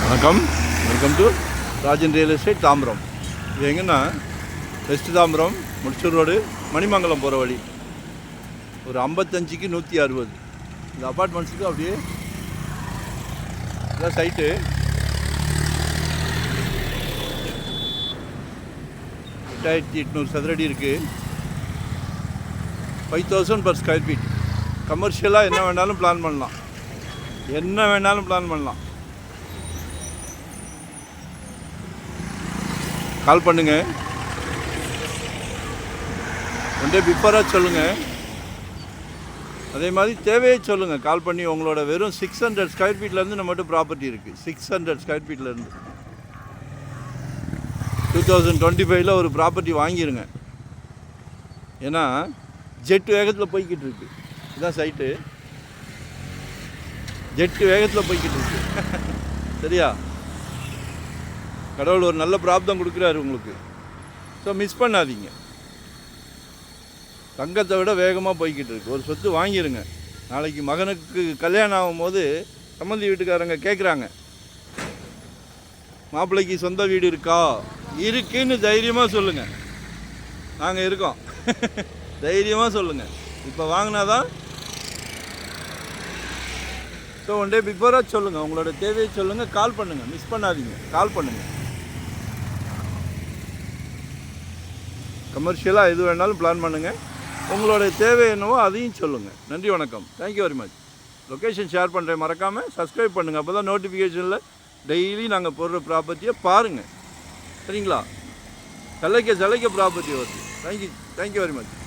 வணக்கம். Welcome to Rajan real estate Tambaram. இது எங்கன்னா வெஸ்ட் தாம்பரம் முடிச்சூர் ரோடு மணிமங்கலம் போகிற வழி. ஒரு 55க்கு 160 இந்த அப்பார்ட்மெண்ட்ஸுக்கு அப்படியே இதான் சைட்டு. 8800 சதுரடி இருக்குது. 5000 per square feet. கமர்ஷியலாக என்ன வேணாலும் பிளான் பண்ணலாம். கால் பண்ணுங்கள். ஒன் டே பிஃபோராக சொல்லுங்கள். அதே மாதிரி தேவையை சொல்லுங்கள். கால் பண்ணி உங்களோட வெறும் 600 ஸ்கொயர் ஃபீட்லேருந்து நம்மகிட்ட ப்ராப்பர்ட்டி இருக்குது. 600 ஸ்கொயர் ஃபீட்லேருந்து 2025 ஒரு ப்ராப்பர்ட்டி வாங்கிடுங்க. ஏன்னா ஜெட் வேகத்தில் போய்கிட்டு இருக்கு. இதுதான் சைட்டு. ஜெட்டு வேகத்தில் போய்கிட்டு இருக்கு. சரியா? கடவுள் ஒரு நல்ல பிராப்தம் கொடுக்குறாரு உங்களுக்கு. ஸோ மிஸ் பண்ணாதீங்க. தங்கத்தை விட வேகமாக போய்கிட்டு இருக்கு. ஒரு சொத்து வாங்கிடுங்க. நாளைக்கு மகனுக்கு கல்யாணம் ஆகும்போது சம்மந்தி வீட்டுக்காரங்க கேட்குறாங்க, மாப்பிள்ளைக்கு சொந்த வீடு இருக்கா? இருக்குன்னு தைரியமாக சொல்லுங்கள். நாங்கள் இருக்கோம். தைரியமாக சொல்லுங்கள். இப்போ வாங்கினாதான். ஸோ ஒன் டே பிஃபோராக சொல்லுங்கள். உங்களோட தேவையை சொல்லுங்கள். கால் பண்ணுங்கள். மிஸ் பண்ணாதீங்க. கால் பண்ணுங்கள். கமர்ஷியலாக எது வேணாலும் பிளான் பண்ணுங்கள். உங்களோட தேவை என்னவோ அதையும் சொல்லுங்கள். நன்றி, வணக்கம். Thank you very much. Location share பண்ணுறேன். மறக்காமல் சப்ஸ்கிரைப் பண்ணுங்கள். அப்போ தான் நோட்டிஃபிகேஷனில் டெய்லி நாங்கள் போடுற ப்ராப்பர்ட்டியை பாருங்கள். சரிங்களா? சலைக்க ப்ராப்பர்ட்டி வருது. Thank you very much.